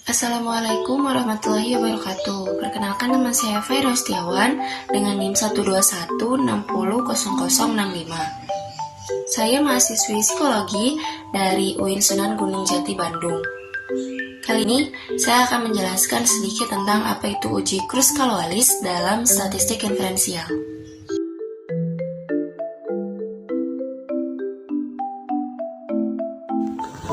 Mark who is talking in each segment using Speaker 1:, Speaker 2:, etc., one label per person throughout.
Speaker 1: Assalamualaikum warahmatullahi wabarakatuh. Perkenalkan, nama saya Faira Setiawan dengan NIM 121600065. Saya mahasiswi psikologi dari UIN Sunan Gunung Jati, Bandung. Kali ini saya akan menjelaskan sedikit tentang apa itu uji Kruskal-Wallis dalam statistik inferensial.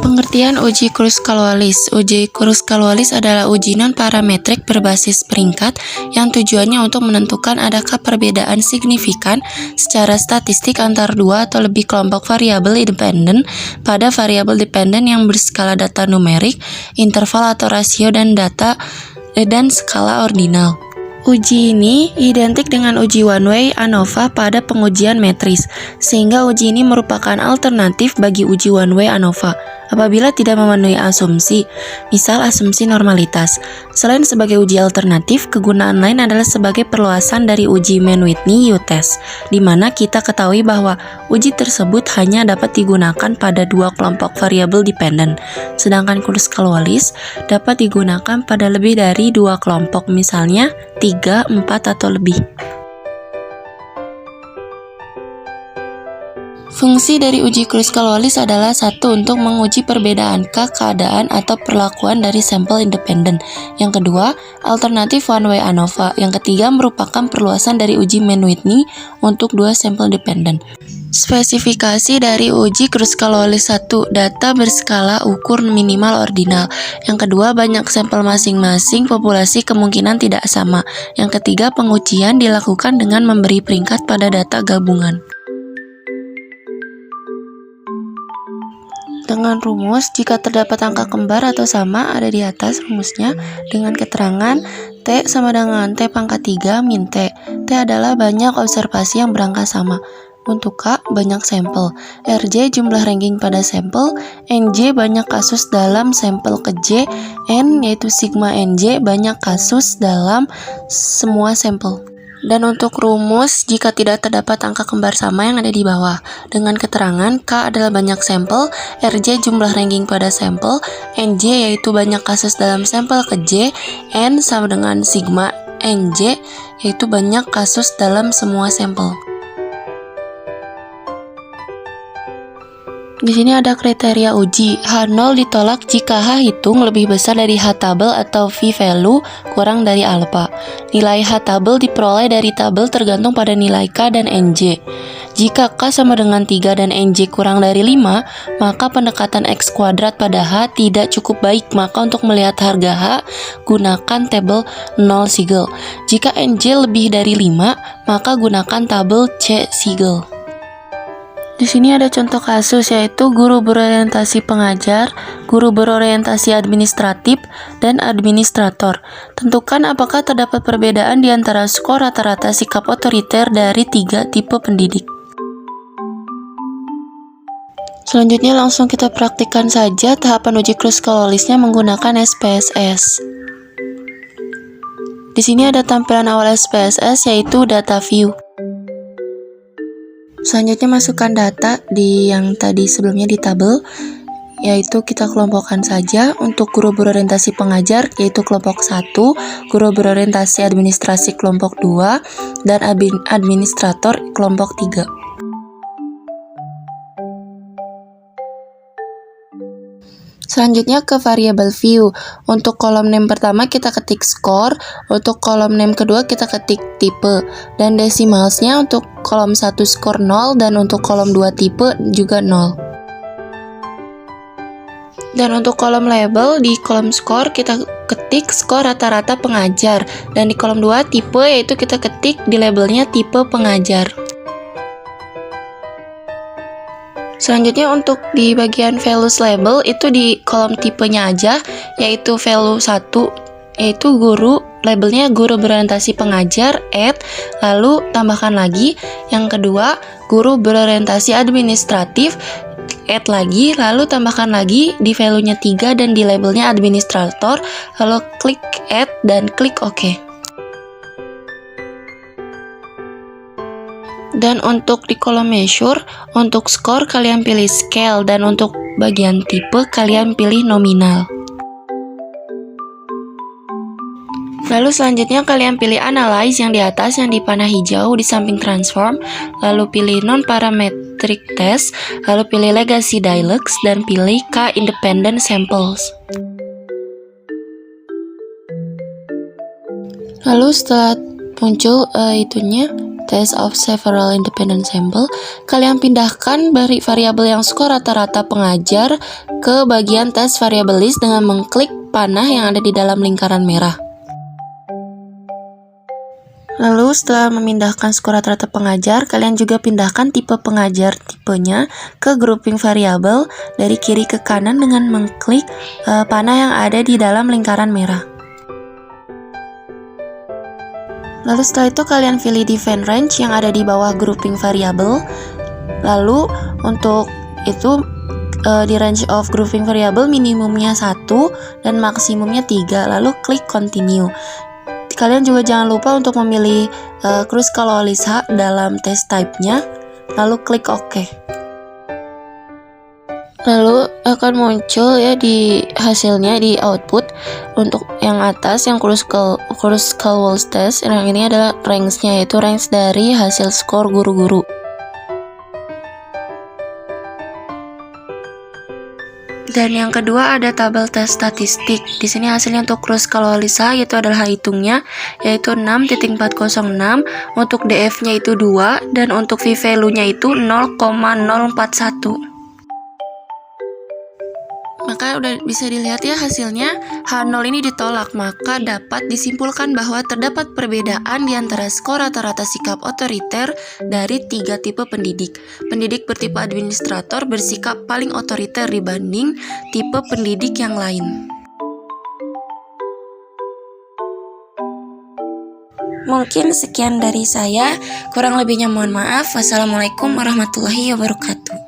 Speaker 1: Pengertian uji Kruskal-Wallis. Uji Kruskal-Wallis adalah uji non-parametrik berbasis peringkat yang tujuannya untuk menentukan adakah perbedaan signifikan secara statistik antar dua atau lebih kelompok variabel independen pada variabel dependen yang berskala data numerik, interval atau rasio dan skala ordinal. Uji ini identik dengan uji one-way ANOVA pada pengujian metris, sehingga uji ini merupakan alternatif bagi uji one-way ANOVA apabila tidak memenuhi asumsi, misal asumsi normalitas. Selain sebagai uji alternatif, kegunaan lain adalah sebagai perluasan dari uji Mann-Whitney U-test, di mana kita ketahui bahwa uji tersebut hanya dapat digunakan pada dua kelompok variabel dependen, sedangkan Kruskal-Wallis dapat digunakan pada lebih dari dua kelompok, misalnya 3, 4, atau lebih. Fungsi dari uji Kruskal-Wallis adalah satu, untuk menguji perbedaan keadaan atau perlakuan dari sampel independen. Yang kedua, alternatif one-way ANOVA. Yang ketiga, merupakan perluasan dari uji Mann-Whitney untuk dua sampel dependen. Spesifikasi dari uji Kruskal-Wallis: 1. Data berskala ukur minimal ordinal. Yang kedua, banyak sampel masing-masing populasi kemungkinan tidak sama. Yang ketiga, pengujian dilakukan dengan memberi peringkat pada data gabungan. Dengan rumus, jika terdapat angka kembar atau sama ada di atas rumusnya dengan keterangan T sama dengan T pangkat 3 min T. T adalah banyak observasi yang berangka sama. Untuk K, banyak sampel. RJ, jumlah ranking pada sampel. NJ, banyak kasus dalam sampel ke J. N, yaitu sigma NJ, banyak kasus dalam semua sampel. Dan untuk rumus, jika tidak terdapat angka kembar sama yang ada di bawah, dengan keterangan K adalah banyak sampel, RJ jumlah ranking pada sampel, NJ yaitu banyak kasus dalam sampel ke J, N sama dengan sigma NJ yaitu banyak kasus dalam semua sampel. Di sini ada kriteria uji. H0 ditolak jika H hitung lebih besar dari H tabel atau V value kurang dari alpha. Nilai H tabel diperoleh dari tabel tergantung pada nilai K dan NJ. Jika K sama dengan 3 dan NJ kurang dari 5, maka pendekatan X kuadrat pada H tidak cukup baik. Maka untuk melihat harga H, gunakan tabel 0 Siegel. Jika NJ lebih dari 5, maka gunakan tabel C Siegel. Di sini ada contoh kasus, yaitu guru berorientasi pengajar, guru berorientasi administratif, dan administrator. Tentukan apakah terdapat perbedaan di antara skor rata-rata sikap otoriter dari 3 tipe pendidik. Selanjutnya langsung kita praktikkan saja tahapan uji Kruskal-Wallisnya menggunakan SPSS. Di sini ada tampilan awal SPSS, yaitu data view. Selanjutnya masukkan data yang tadi sebelumnya di tabel, yaitu kita kelompokkan saja. Untuk guru berorientasi pengajar yaitu kelompok 1, guru berorientasi administrasi kelompok 2, dan administrator kelompok 3. Selanjutnya ke variabel view. Untuk kolom name pertama kita ketik skor, untuk kolom name kedua kita ketik tipe, dan desimalsnya untuk kolom 1 skor 0 dan untuk kolom 2 tipe juga 0. Dan untuk kolom label, di kolom skor kita ketik skor rata-rata pengajar, dan di kolom 2 tipe yaitu kita ketik di labelnya tipe pengajar. Selanjutnya untuk di bagian values label itu di kolom tipenya aja, yaitu value 1 yaitu guru, labelnya guru berorientasi pengajar, lalu tambahkan lagi yang kedua guru berorientasi administratif, lagi, lalu tambahkan lagi di value-nya 3 dan di labelnya administrator, lalu klik add dan klik OK. Dan untuk di kolom measure, untuk skor kalian pilih scale, dan untuk bagian tipe kalian pilih nominal. Lalu selanjutnya kalian pilih Analyze yang di atas yang di panah hijau di samping Transform, lalu pilih Non-Parametric Test, lalu pilih Legacy Deluxe, dan pilih K Independent Samples. Lalu setelah muncul Test of Several Independent Sample, kalian pindahkan variabel yang skor rata-rata pengajar ke bagian Test Variable List dengan mengklik panah yang ada di dalam lingkaran merah. Lalu setelah memindahkan skor rata-rata pengajar, kalian juga pindahkan tipe pengajar tipenya ke grouping variabel dari kiri ke kanan dengan mengklik panah yang ada di dalam lingkaran merah. Lalu setelah itu kalian pilih define range yang ada di bawah grouping variabel. Lalu untuk itu di range of grouping variable minimumnya 1 dan maksimumnya 3, lalu klik continue. Kalian juga jangan lupa untuk memilih Kruskal-Wallis-H dalam test type-nya, lalu klik OK. Lalu akan muncul ya di hasilnya di output. Untuk yang atas yang Kruskal-Wallis test, yang ini adalah range-nya, yaitu range dari hasil skor guru-guru. Dan yang kedua ada tabel tes statistik. Di sini hasilnya untuk Kruskal-Wallis-H yaitu adalah hitungnya, yaitu 6.406, untuk DF-nya itu 2, dan untuk V-value-nya itu 0,041. Maka udah bisa dilihat ya hasilnya, H0 ini ditolak, maka dapat disimpulkan bahwa terdapat perbedaan di antara skor rata-rata sikap otoriter dari 3 tipe pendidik. Pendidik bertipe administrator bersikap paling otoriter dibanding tipe pendidik yang lain. Mungkin sekian dari saya, kurang lebihnya mohon maaf. Wassalamualaikum warahmatullahi wabarakatuh.